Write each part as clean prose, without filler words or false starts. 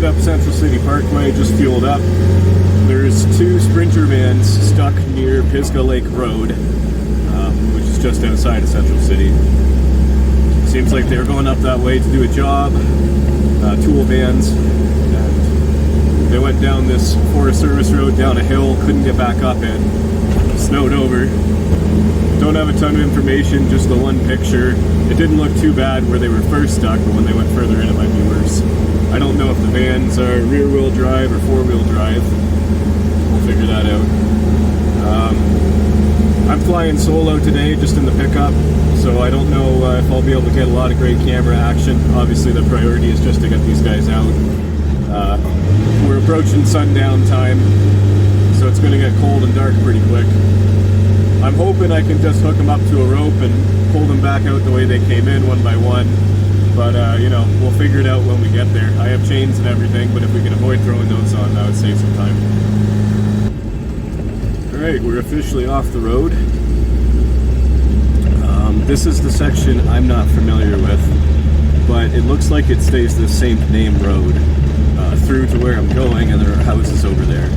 up Central City Parkway, just fueled up. There's two Sprinter vans stuck near Pisgah Lake Road, which is just outside of Central City. Seems like they were going up that way to do a job, tool vans, and they went down this Forest Service road down a hill, couldn't get back up it, snowed over. Don't have a ton of information, just the one picture. It didn't look too bad where they were first stuck, but when they went further in it might be worse. I don't know if the vans are rear-wheel drive or four-wheel drive. We'll figure that out. I'm flying solo today, just in the pickup, so I don't know if I'll be able to get a lot of great camera action. Obviously the priority is just to get these guys out. We're approaching sundown time, so it's going to get cold and dark pretty quick. I'm hoping I can just hook them up to a rope and pull them back out the way they came in, one by one. But, you know, we'll figure it out when we get there. I have chains and everything, but if we can avoid throwing those on, that would save some time. Alright, we're officially off the road. This is the section I'm not familiar with, but it looks like it stays the same name road through to where I'm going, and there are houses over there.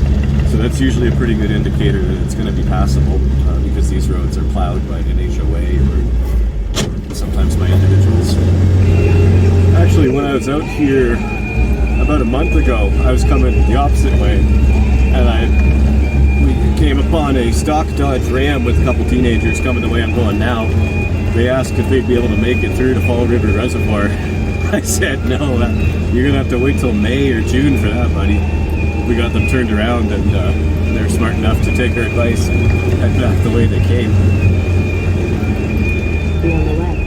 So that's usually a pretty good indicator that it's going to be passable, because these roads are plowed by an HOA or sometimes by individuals. Actually, when I was out here about a month ago, I was coming the opposite way, and we came upon a stock Dodge Ram with a couple teenagers coming the way I'm going now. They asked if they'd be able to make it through to Fall River Reservoir. I said no, you're going to have to wait till May or June for that, buddy. We got them turned around, and they're smart enough to take our advice and head back the way they came. Be on the left.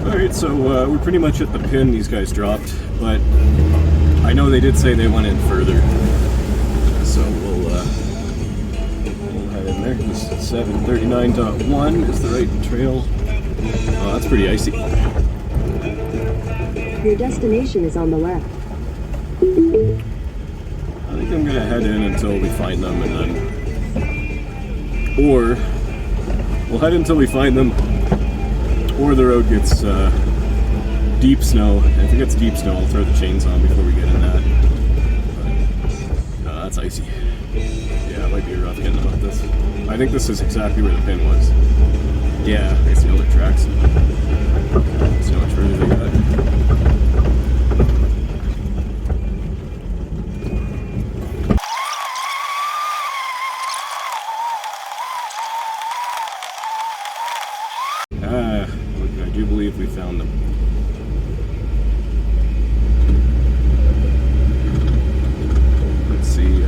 Alright, so we're pretty much at the pin these guys dropped, but I know they did say they went in further. So we'll head in there. This 739.1 is the right trail. Oh, that's pretty icy. Your destination is on the left. I think I'm gonna head in until we find them, and then, or we'll head until we find them, or the road gets deep snow. And if it gets deep snow, I'll throw the chains on before we get in that. But, that's icy. Yeah, it might be rough getting about this. I think this is exactly where the pin was. Yeah, I see all the tracks. See how much further they got. I do believe we found them. Let's see.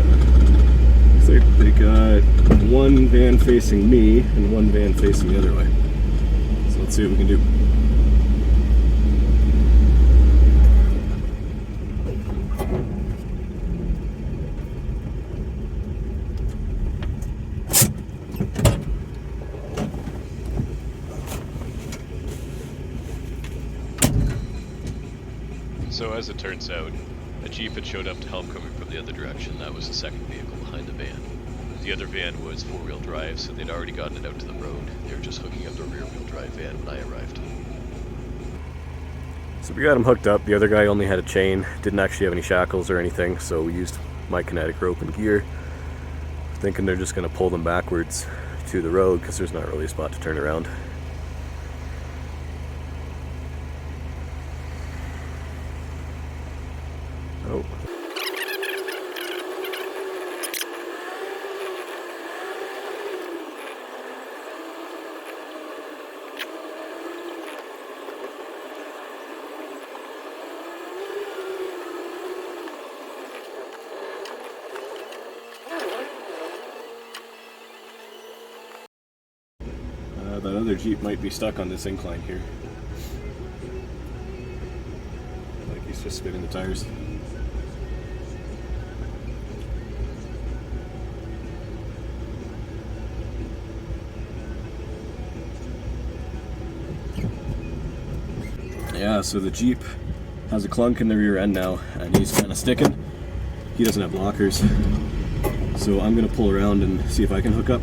Looks like they got one van facing me and one van facing the other way. So let's see what we can do. So as it turns out, a Jeep had showed up to help coming from the other direction. That was the second vehicle behind the van. The other van was four-wheel drive, so they'd already gotten it out to the road. They were just hooking up the rear-wheel drive van when I arrived. So we got him hooked up. The other guy only had a chain, didn't actually have any shackles or anything, so we used my kinetic rope and gear. Thinking they're just going to pull them backwards to the road because there's not really a spot to turn around. Oh. That other Jeep might be stuck on this incline here. Like he's just spinning the tires. Yeah, so the Jeep has a clunk in the rear end now, and he's kind of sticking. He doesn't have blockers, so I'm gonna pull around and see if I can hook up.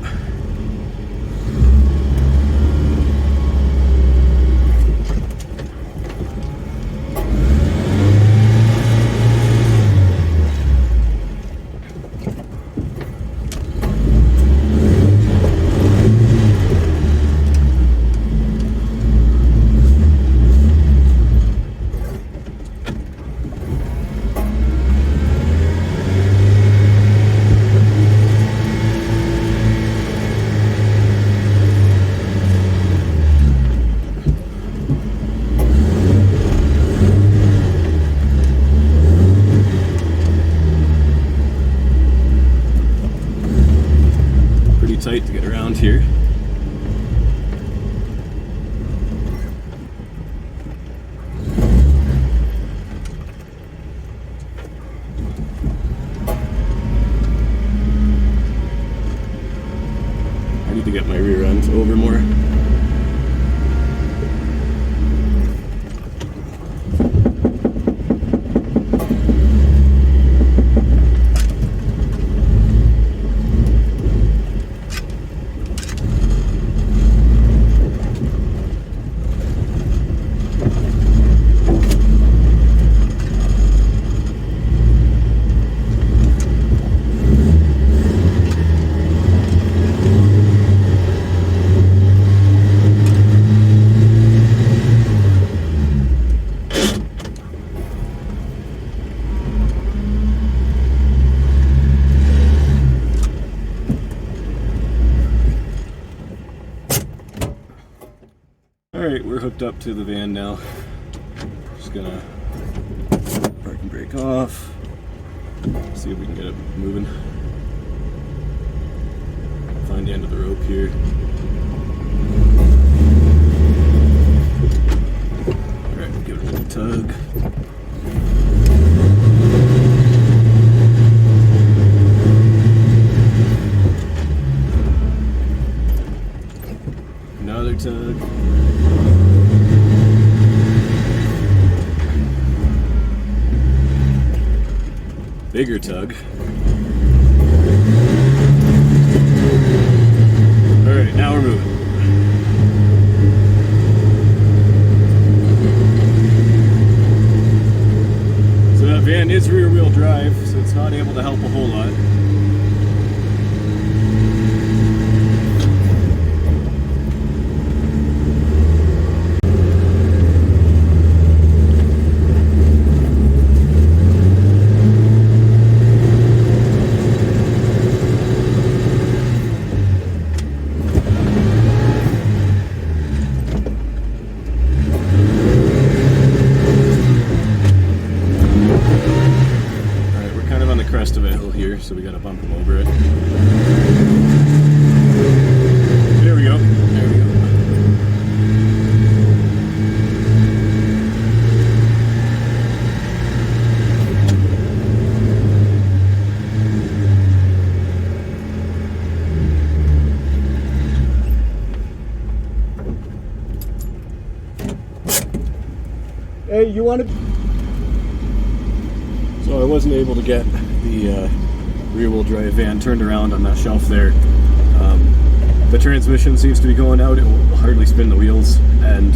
Alright, we're hooked up to the van now. Just gonna park and brake off. See if we can get it moving. Find the end of the rope here. Alright, give it a little tug. Another tug. Bigger tug. Alright, now we're moving. So that van is rear wheel drive, so it's not able to help a whole lot. Crest of a hill here, so we gotta bump him over it. There we go. There we go. Hey, you want to? So I wasn't able to get the rear-wheel drive van turned around on that shelf there. The transmission seems to be going out. It will hardly spin the wheels, and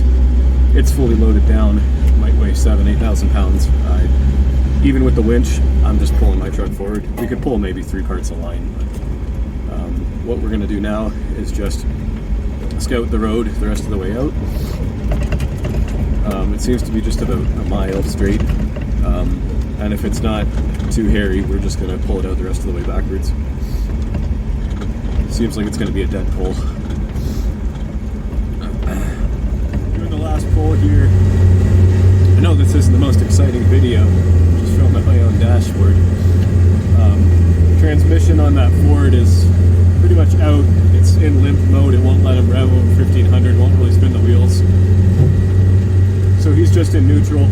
it's fully loaded down. It might weigh 7,000-8,000 pounds. Even with the winch, I'm just pulling my truck forward. We could pull maybe 3 parts of line. But, what we're going to do now is just scout the road the rest of the way out. It seems to be just about a mile straight. And if it's not too hairy, we're just going to pull it out the rest of the way backwards. Seems like it's going to be a dead pull. Doing the last pull here. I know this isn't the most exciting video, just filmed at my own dashboard. Transmission on that Ford is pretty much out. It's in limp mode. It won't let him rev over 1500, won't really spin the wheels. So he's just in neutral.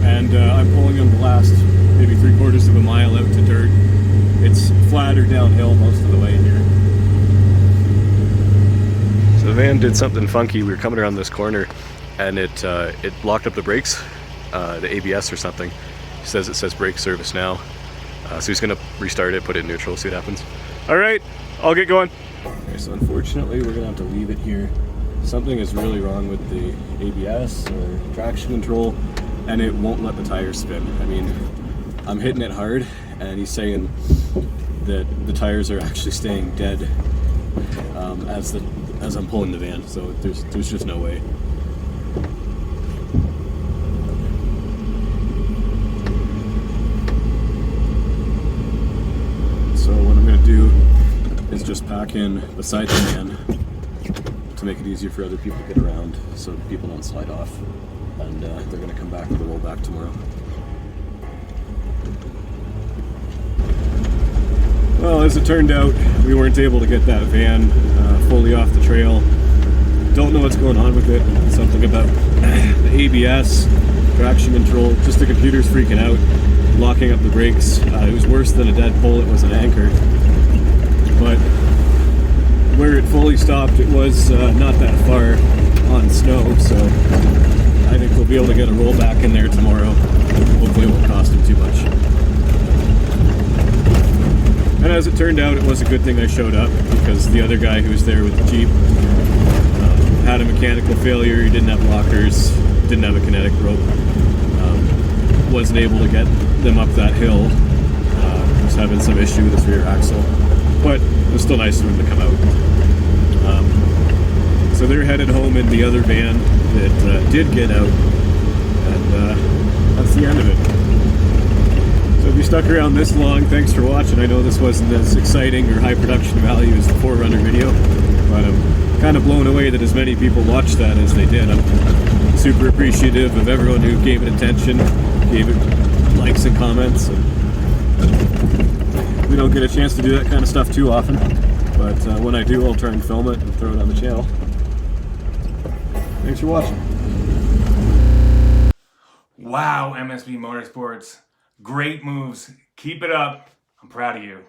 And I'm pulling him the last maybe 3/4 of a mile out to dirt. It's flat or downhill most of the way here. So the van did something funky. We were coming around this corner, and it locked up the brakes, the ABS or something. It says brake service now. So he's gonna restart it, put it in neutral, see what happens. All right, I'll get going. Okay, so unfortunately we're gonna have to leave it here. Something is really wrong with the ABS or traction control, and it won't let the tires spin. I mean, I'm hitting it hard, and he's saying that the tires are actually staying dead as I'm pulling the van. So there's just no way. So what I'm gonna do is just pack in beside the van to make it easier for other people to get around, so people don't slide off. And they're going to come back with a rollback tomorrow. Well, as it turned out, we weren't able to get that van fully off the trail. Don't know what's going on with it. Something about the ABS, traction control, just the computer's freaking out, locking up the brakes. It was worse than a dead pull. It was an anchor. But where it fully stopped, it was not that far on snow, so I think we'll be able to get a rollback in there tomorrow. Hopefully it won't cost him too much. And as it turned out, it was a good thing I showed up, because the other guy who was there with the Jeep had a mechanical failure. He didn't have lockers, didn't have a kinetic rope, wasn't able to get them up that hill. Was having some issue with his rear axle, but it was still nice of him to come out. So they're headed home in the other van that did get out, and that's the end of it. So if you stuck around this long, thanks for watching. I know this wasn't as exciting or high production value as the 4Runner video, but kind of blown away that as many people watched that as they did. I'm super appreciative of everyone who gave it attention, gave it likes and comments. We don't get a chance to do that kind of stuff too often, but when I do, I'll try and film it and throw it on the channel. Thanks for watching. Wow, MSB Motorsports. Great moves. Keep it up. I'm proud of you.